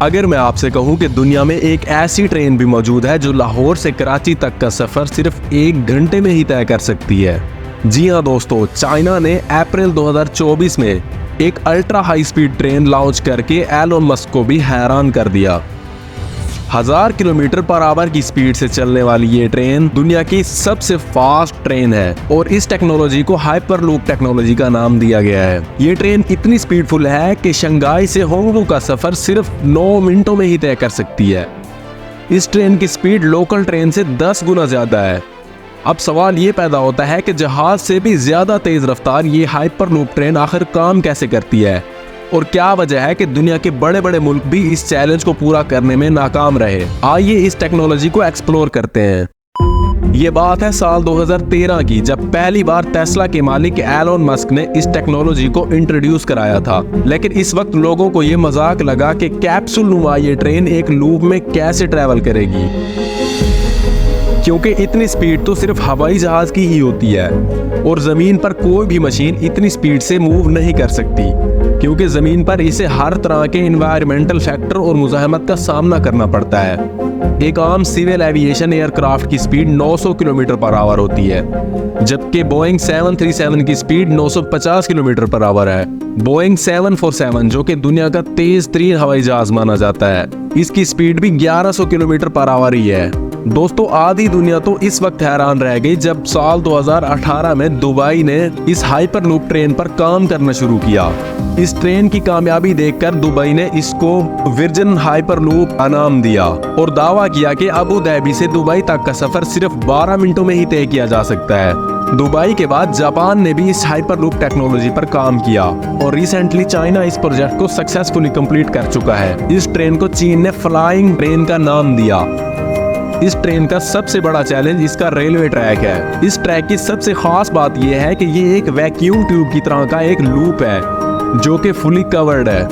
अगर मैं आपसे कहूं कि दुनिया में एक ऐसी ट्रेन भी मौजूद है जो लाहौर से कराची तक का सफर सिर्फ 1 घंटे में ही तय कर सकती है। जी हाँ दोस्तों, चाइना ने अप्रैल 2024 में एक ultra high speed train launch करके एलोन मस्क को भी हैरान कर दिया। 1000 किलोमीटर पर आवर की स्पीड से चलने वाली ये ट्रेन दुनिया की सबसे फास्ट ट्रेन है और इस टेक्नोलॉजी को हाइपरलूप टेक्नोलॉजी का नाम दिया गया है। ये ट्रेन इतनी स्पीडफुल है कि शंघाई से हांगकांग का सफर सिर्फ 9 मिनटों में ही तय कर सकती है। इस ट्रेन की स्पीड लोकल ट्रेन से 10 गुना ज्यादा है। अब सवाल ये पैदा होता है कि जहाज से भी ज्यादा तेज रफ्तार ये हाइपरलूप ट्रेन आखिर काम कैसे करती है और क्या वजह है कि दुनिया के बड़े बड़े मुल्क भी इस चैलेंज को पूरा करने में नाकाम रहे। आइए इस टेक्नोलॉजी को एक्सप्लोर करते हैं। ये बात है साल 2013 की, जब पहली बार टेस्ला के मालिक एलोन मस्क ने इस टेक्नोलॉजी को इंट्रोड्यूस कराया था। लेकिन इस वक्त लोगों को ये मजाक लगा कि कैप्सूल नुमा ये ट्रेन एक लूप में कैसे ट्रेवल करेगी, क्योंकि इतनी स्पीड तो सिर्फ हवाई जहाज की ही होती है और जमीन पर कोई भी मशीन इतनी स्पीड से मूव नहीं कर सकती, क्योंकि जमीन पर इसे हर तरह के एनवायरमेंटल फैक्टर और मुज़ाहमत का सामना करना पड़ता है। एक आम सिविल एविएशन एयरक्राफ्ट की स्पीड 900 किलोमीटर पर आवर होती है, जबकि बोइंग 737 की स्पीड 950 किलोमीटर पर आवर है। बोइंग 747 जो कि दुनिया का तेज तरीन हवाई जहाज माना जाता है, इसकी स्पीड भी 1100 किलोमीटर पर आवर ही है। दोस्तों, आधी दुनिया तो इस वक्त हैरान रह गई जब साल 2018 में दुबई ने इस हाइपरलूप ट्रेन पर काम करना शुरू किया। इस ट्रेन की कामयाबी देखकर दुबई ने इसको वर्जिन हाइपरलूप का नाम दिया और दावा किया कि अबू धाबी से दुबई तक का सफर सिर्फ 12 मिनटों में ही तय किया जा सकता है। दुबई के बाद जापान ने भी इस हाइपरलूप टेक्नोलॉजी पर काम किया और रिसेंटली चाइना इस प्रोजेक्ट को सक्सेसफुली कंप्लीट कर चुका है। इस ट्रेन को चीन ने फ्लाइंग ट्रेन का नाम दिया। इस ट्रेन का सबसे बड़ा चैलेंज इसका रेलवे ट्रैक है। इस ट्रैक की सबसे खास बात यह है कि ये एक वैक्यूम ट्यूब की तरह का एक लूप है जो कि फुली कवर्ड है।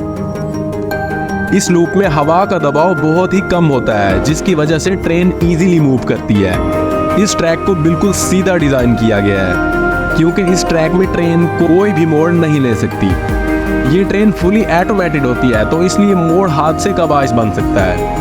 इस लूप में हवा का दबाव बहुत ही कम होता है, जिसकी वजह से ट्रेन इजीली मूव करती है। इस ट्रैक को बिल्कुल सीधा डिजाइन किया गया है, क्योंकि इस ट्रैक में ट्रेन कोई भी मोड़ नहीं ले सकती। ये ट्रेन फुली ऑटोमेटेड होती है, तो इसलिए मोड़ हादसे का बायस बन सकता है।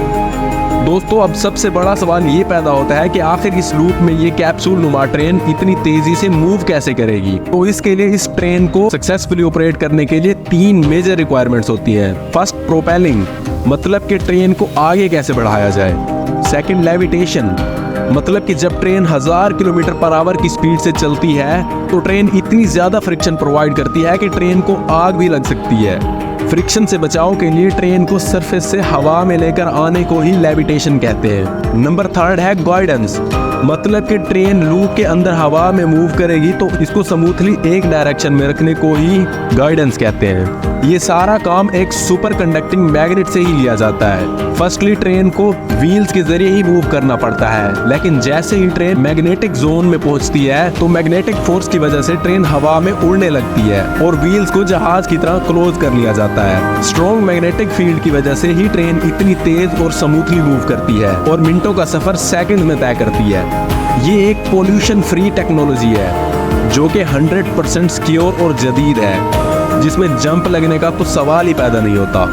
दोस्तों, अब सबसे बड़ा सवाल ये पैदा होता है कि आखिर इस लूप में ये कैप्सूल नुमा ट्रेन इतनी तेजी से मूव कैसे करेगी। तो इसके लिए इस ट्रेन को सक्सेसफुली ऑपरेट करने के लिए 3 मेजर रिक्वायरमेंट्स होती हैं। फर्स्ट, प्रोपेलिंग, मतलब कि ट्रेन को आगे कैसे बढ़ाया जाए। सेकंड, लेविटेशन, मतलब कि जब ट्रेन 1000 किलोमीटर पर आवर की स्पीड से चलती है तो ट्रेन इतनी ज्यादा फ्रिक्शन प्रोवाइड करती है कि ट्रेन को आग भी लग सकती है। फ्रिक्शन से बचाव के लिए ट्रेन को सरफेस से हवा में लेकर आने को ही लेविटेशन कहते हैं। नंबर 3 है गाइडेंस, मतलब कि ट्रेन लूप के अंदर हवा में मूव करेगी तो इसको स्मूथली एक डायरेक्शन में रखने को ही गाइडेंस कहते हैं। ये सारा काम एक सुपर कंडक्टिंग मैग्नेट से ही लिया जाता है। फर्स्टली ट्रेन को व्हील्स के जरिए ही मूव करना पड़ता है, लेकिन जैसे ही ट्रेन मैग्नेटिक जोन में पहुंचती है तो मैग्नेटिक फोर्स की वजह से ट्रेन हवा में उड़ने लगती है और व्हील्स को जहाज की तरह क्लोज कर लिया जाता है। स्ट्रॉन्ग मैग्नेटिक फील्ड की वजह से ही ट्रेन इतनी तेज और स्मूथली मूव करती है और मिनटों का सफर सेकंड में तय करती है। ये एक पोल्यूशन फ्री टेक्नोलॉजी है जो कि 100% सिक्योर और जदीद है, जिसमें जंप लगने का कुछ सवाल ही पैदा नहीं होता।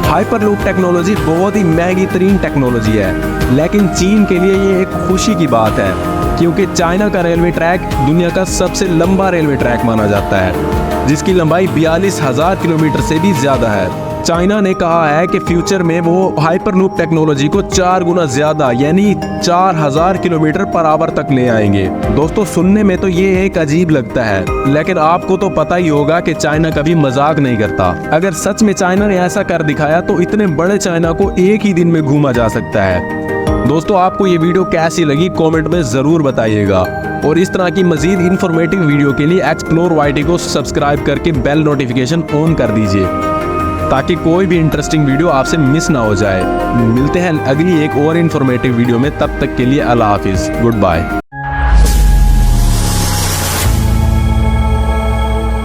हाइपरलूप टेक्नोलॉजी बहुत ही महंगी तरीन टेक्नोलॉजी है, लेकिन चीन के लिए ये एक खुशी की बात है, क्योंकि चाइना का रेलवे ट्रैक दुनिया का सबसे लंबा रेलवे ट्रैक माना जाता है, जिसकी लंबाई 42,000 किलोमीटर से भी ज्यादा है। चाइना ने कहा है कि फ्यूचर में वो हाइपरलूप टेक्नोलॉजी को 4 गुना ज्यादा यानी 4000 किलोमीटर पर आवर तक ले आएंगे। दोस्तों, सुनने में तो ये एक अजीब लगता है, लेकिन आपको तो पता ही होगा कि चाइना कभी मजाक नहीं करता। अगर सच में चाइना ने ऐसा कर दिखाया तो इतने बड़े चाइना को एक ही दिन में घूमा जा सकता है। दोस्तों, आपको ये वीडियो कैसी लगी कमेंट में जरूर बताइएगा और इस तरह की मजीद इंफॉर्मेटिव वीडियो के लिए एक्सप्लोर वाईटी को सब्सक्राइब करके बेल नोटिफिकेशन ऑन कर दीजिए ताकि कोई भी इंटरेस्टिंग वीडियो आपसे मिस ना हो जाए। मिलते हैं अगली एक और इन्फॉर्मेटिव वीडियो में, तब तक के लिए अल्लाह हाफिज, गुड बाय।